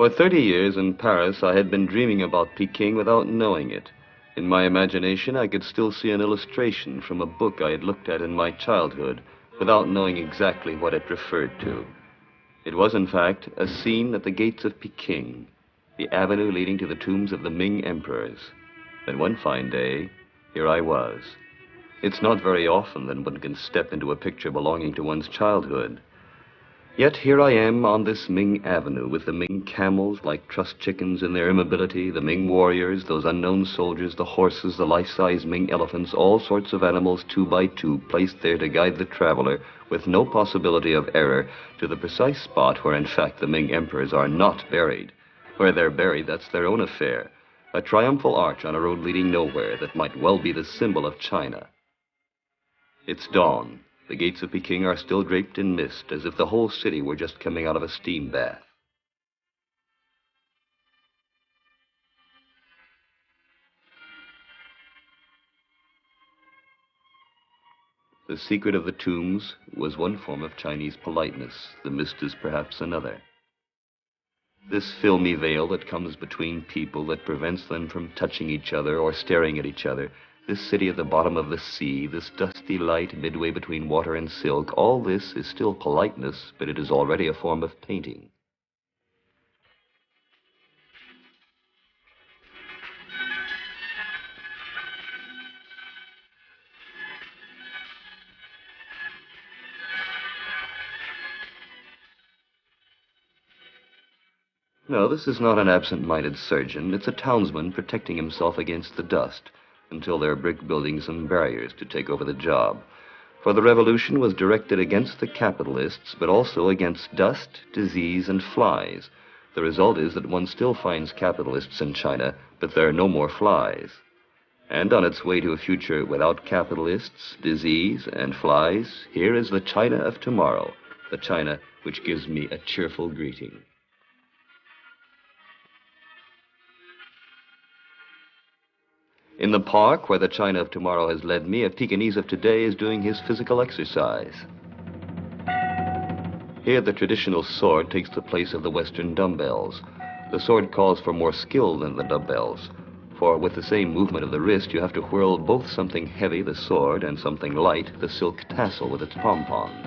For 30 years in Paris, I had been dreaming about Peking without knowing it. In my imagination, I could still see an illustration from a book I had looked at in my childhood, without knowing exactly what it referred to. It was, in fact, a scene at the gates of Peking, the avenue leading to the tombs of the Ming emperors. Then one fine day, here I was. It's not very often that one can step into a picture belonging to one's childhood. Yet here I am on this Ming Avenue with the Ming camels like trussed chickens in their immobility, the Ming warriors, those unknown soldiers, the horses, the life-size Ming elephants, all sorts of animals 2 by 2 placed there to guide the traveler with no possibility of error to the precise spot where in fact the Ming emperors are not buried. Where they're buried, that's their own affair. A triumphal arch on a road leading nowhere that might well be the symbol of China. It's dawn. The gates of Peking are still draped in mist, as if the whole city were just coming out of a steam bath. The secret of the tombs was one form of Chinese politeness. The mist is perhaps another. This filmy veil that comes between people that prevents them from touching each other or staring at each other, this city at the bottom of the sea, this dusty light midway between water and silk, all this is still politeness, but it is already a form of painting. No, this is not an absent-minded surgeon. It's a townsman protecting himself against the dust, until there are brick buildings and barriers to take over the job. For the revolution was directed against the capitalists, but also against dust, disease, and flies. The result is that one still finds capitalists in China, but there are no more flies. And on its way to a future without capitalists, disease, and flies, here is the China of tomorrow, the China which gives me a cheerful greeting. In the park where the China of tomorrow has led me, a Pekingese of today is doing his physical exercise. Here the traditional sword takes the place of the Western dumbbells. The sword calls for more skill than the dumbbells, for with the same movement of the wrist you have to whirl both something heavy, the sword, and something light, the silk tassel with its pom-poms.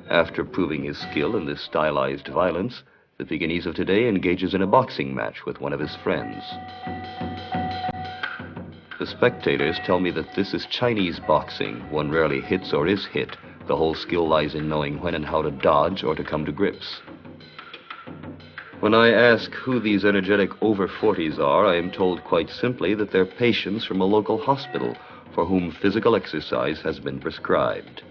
After proving his skill in this stylized violence, the Pekingese of today engages in a boxing match with one of his friends. The spectators tell me that this is Chinese boxing. One rarely hits or is hit. The whole skill lies in knowing when and how to dodge or to come to grips. When I ask who these energetic over-40s are, I am told quite simply that they're patients from a local hospital for whom physical exercise has been prescribed.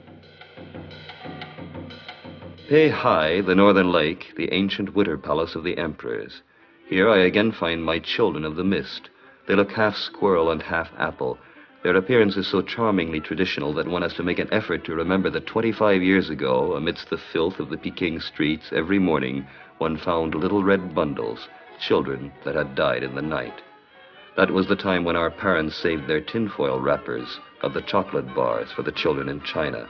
Peihai, the northern lake, the ancient winter palace of the emperors. Here I again find my children of the mist. They look half squirrel and half apple. Their appearance is so charmingly traditional that one has to make an effort to remember that 25 years ago, amidst the filth of the Peking streets, every morning one found little red bundles, children that had died in the night. That was the time when our parents saved their tinfoil wrappers of the chocolate bars for the children in China.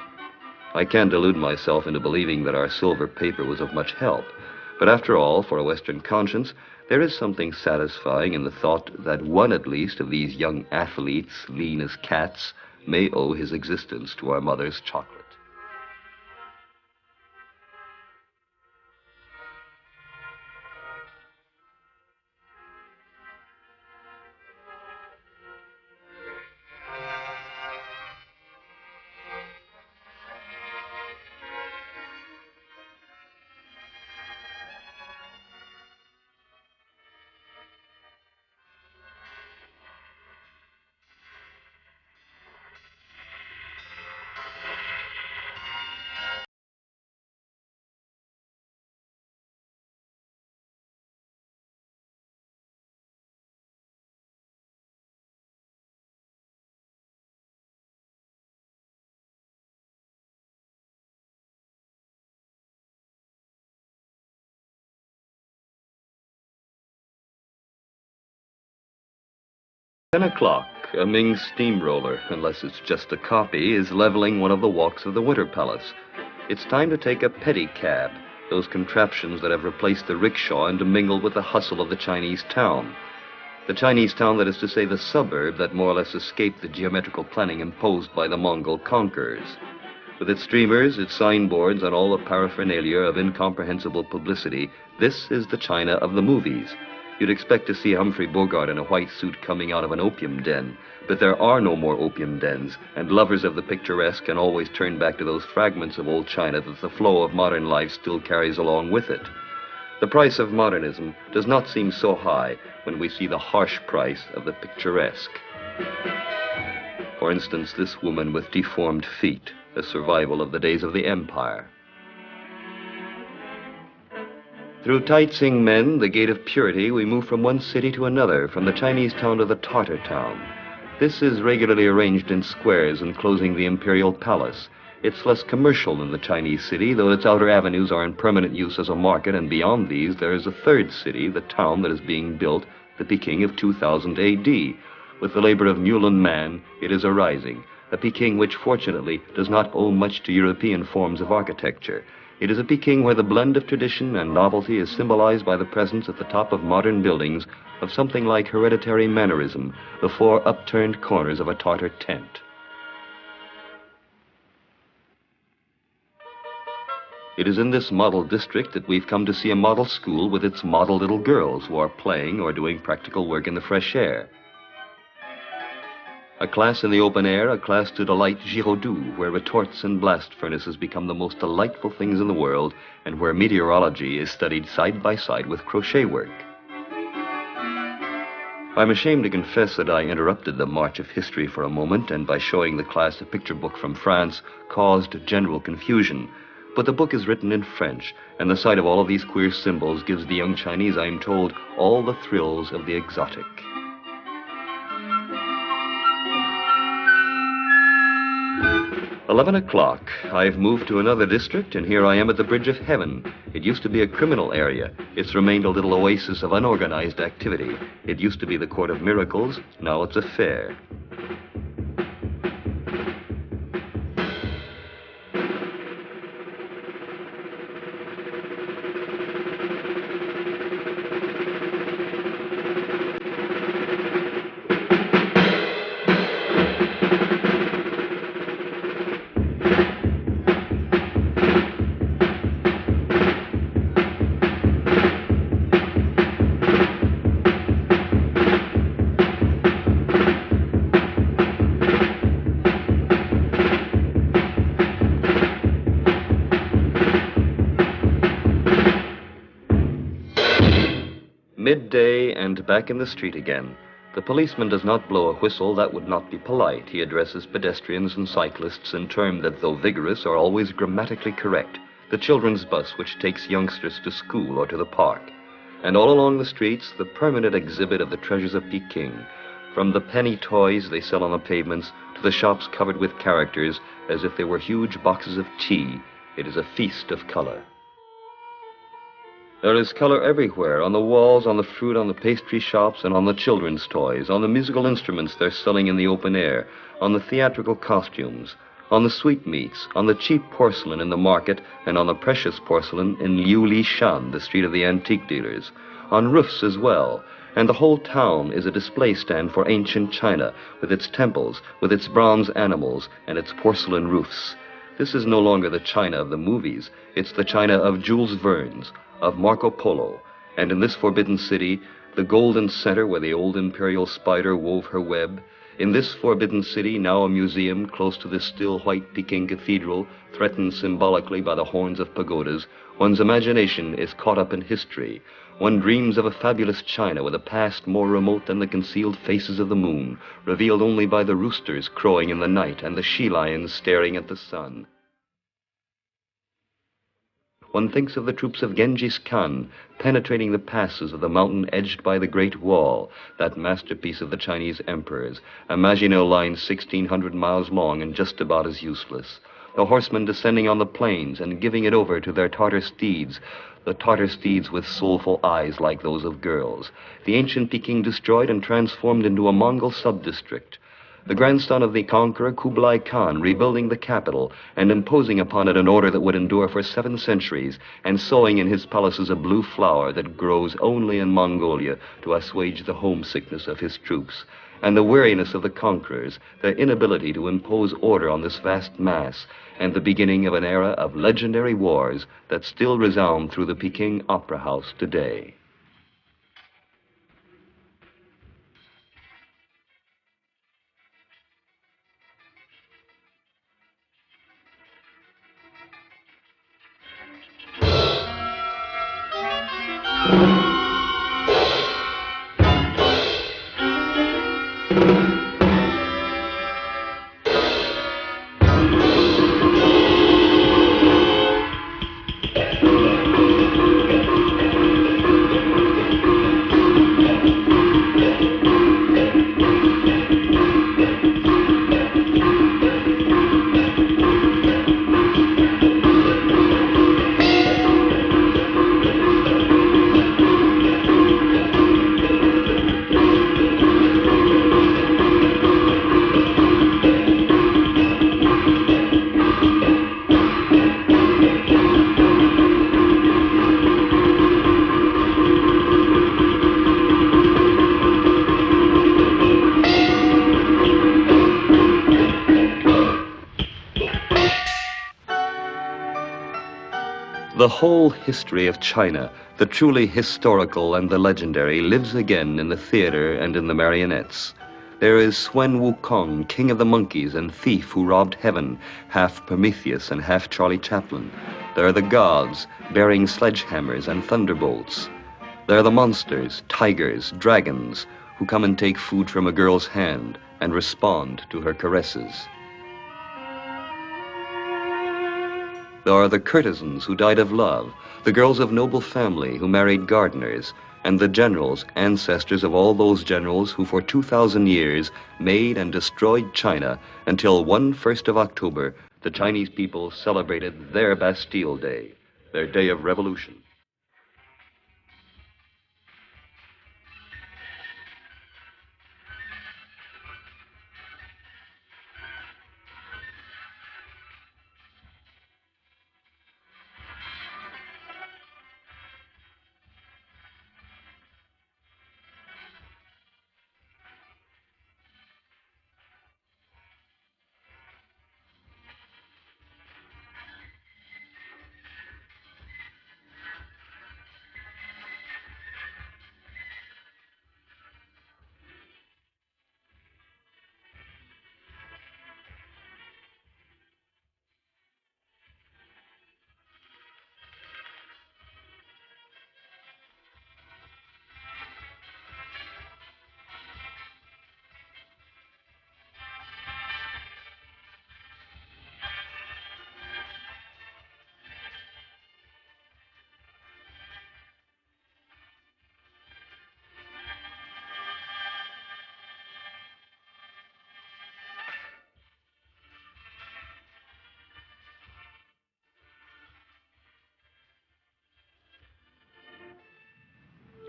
I can't delude myself into believing that our silver paper was of much help. But after all, for a Western conscience, there is something satisfying in the thought that one at least of these young athletes, lean as cats, may owe his existence to our mother's chocolate. "10 o'clock, a Ming steamroller, unless it's just a copy, is leveling one of the walks of the Winter Palace. It's time to take a pedicab. those contraptions that have replaced the rickshaw and mingled with the hustle of the Chinese town. The Chinese town, that is to say, the suburb that more or less escaped the geometrical planning imposed by the Mongol conquerors. With its streamers, its signboards, and all the paraphernalia of incomprehensible publicity, this is the China of the movies. You'd expect to see Humphrey Bogart in a white suit coming out of an opium den, but there are no more opium dens, and lovers of the picturesque can always turn back to those fragments of old China that the flow of modern life still carries along with it. The price of modernism does not seem so high when we see the harsh price of the picturesque. For instance, this woman with deformed feet, a survival of the days of the Empire. Through Taitsing Men, the gate of purity, we move from one city to another, from the Chinese town to the Tartar town. This is regularly arranged in squares enclosing the imperial palace. It's less commercial than the Chinese city, though its outer avenues are in permanent use as a market, and beyond these there is a third city, the town that is being built, the Peking of 2000 AD. With the labor of mule and man, it is arising, a Peking which fortunately does not owe much to European forms of architecture. It is a Peking where the blend of tradition and novelty is symbolized by the presence at the top of modern buildings of something like hereditary mannerism, the four upturned corners of a Tartar tent. It is in this model district that we've come to see a model school with its model little girls who are playing or doing practical work in the fresh air. A class in the open air, a class to delight Giraudoux, where retorts and blast furnaces become the most delightful things in the world, and where meteorology is studied side by side with crochet work. I'm ashamed to confess that I interrupted the march of history for a moment, and by showing the class a picture book from France, caused general confusion. But the book is written in French, and the sight of all of these queer symbols gives the young Chinese, I am told, all the thrills of the exotic. 11 o'clock. I've moved to another district, and here I am at the Bridge of Heaven. It used to be a criminal area. It's remained a little oasis of unorganized activity. It used to be the Court of Miracles. Now it's a fair. Midday and back in the street again. The policeman does not blow a whistle. That would not be polite. He addresses pedestrians and cyclists in terms that, though vigorous, are always grammatically correct. The children's bus which takes youngsters to school or to the park. And all along the streets, the permanent exhibit of the treasures of Peking. From the penny toys they sell on the pavements to the shops covered with characters as if they were huge boxes of tea. It is a feast of color. There is color everywhere, on the walls, on the fruit, on the pastry shops, and on the children's toys, on the musical instruments they're selling in the open air, on the theatrical costumes, on the sweetmeats, on the cheap porcelain in the market, and on the precious porcelain in Liu Li Shan, the street of the antique dealers, on roofs as well. And the whole town is a display stand for ancient China, with its temples, with its bronze animals, and its porcelain roofs. This is no longer the China of the movies. It's the China of Jules Verne's, of Marco Polo, and in this forbidden city, the golden center where the old imperial spider wove her web, in this forbidden city, now a museum close to this still white Peking cathedral, threatened symbolically by the horns of pagodas, one's imagination is caught up in history. One dreams of a fabulous China with a past more remote than the concealed faces of the moon, revealed only by the roosters crowing in the night and the she-lions staring at the sun. One thinks of the troops of Genghis Khan penetrating the passes of the mountain edged by the Great Wall, that masterpiece of the Chinese emperors, a Maginot Line 1,600 miles long and just about as useless. The horsemen descending on the plains and giving it over to their Tartar steeds, the Tartar steeds with soulful eyes like those of girls. The ancient Peking destroyed and transformed into a Mongol sub-district. the grandson of the conqueror Kublai Khan, rebuilding the capital and imposing upon it an order that would endure for 7 centuries, and sowing in his palaces a blue flower that grows only in Mongolia to assuage the homesickness of his troops, and the weariness of the conquerors, their inability to impose order on this vast mass, and the beginning of an era of legendary wars that still resound through the Peking Opera House today. The whole history of China, the truly historical and the legendary, lives again in the theater and in the marionettes. There is Swen Wukong, king of the monkeys and thief who robbed heaven, half Prometheus and half Charlie Chaplin. There are the gods, bearing sledgehammers and thunderbolts. There are the monsters, tigers, dragons, who come and take food from a girl's hand and respond to her caresses. There are the courtesans who died of love, the girls of noble family who married gardeners, and the generals, ancestors of all those generals who for 2,000 years made and destroyed China until 1st of October, the Chinese people celebrated their Bastille Day, their day of revolution.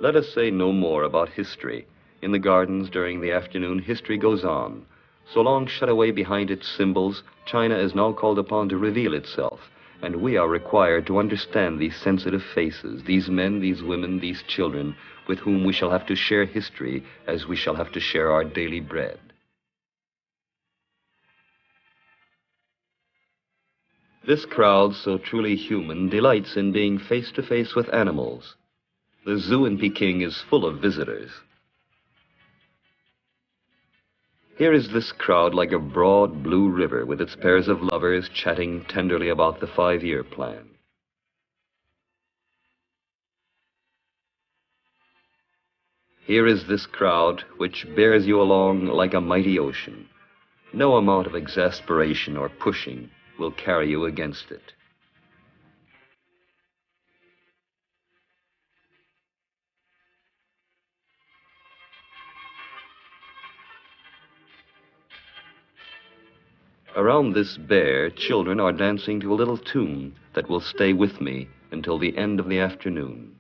Let us say no more about history. In the gardens during the afternoon, history goes on. So long shut away behind its symbols, China is now called upon to reveal itself, and we are required to understand these sensitive faces, these men, these women, these children, with whom we shall have to share history as we shall have to share our daily bread. This crowd, so truly human, delights in being face to face with animals. The zoo in Peking is full of visitors. Here is this crowd like a broad blue river with its pairs of lovers chatting tenderly about the 5-year plan. Here is this crowd which bears you along like a mighty ocean. No amount of exasperation or pushing will carry you against it. Around this bear, children are dancing to a little tune that will stay with me until the end of the afternoon.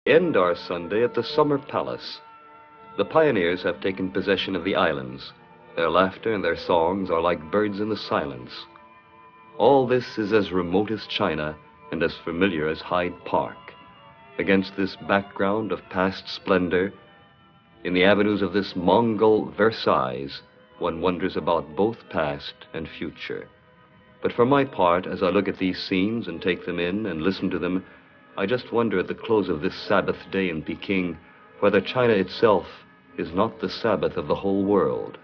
End our Sunday at the Summer Palace. The pioneers have taken possession of the islands. Their laughter and their songs are like birds in the silence. All this is as remote as China and as familiar as Hyde Park. Against this background of past splendor, in the avenues of this Mongol Versailles, one wonders about both past and future. But for my part, as I look at these scenes and take them in and listen to them, I just wonder at the close of this Sabbath day in Peking whether China itself is not the Sabbath of the whole world.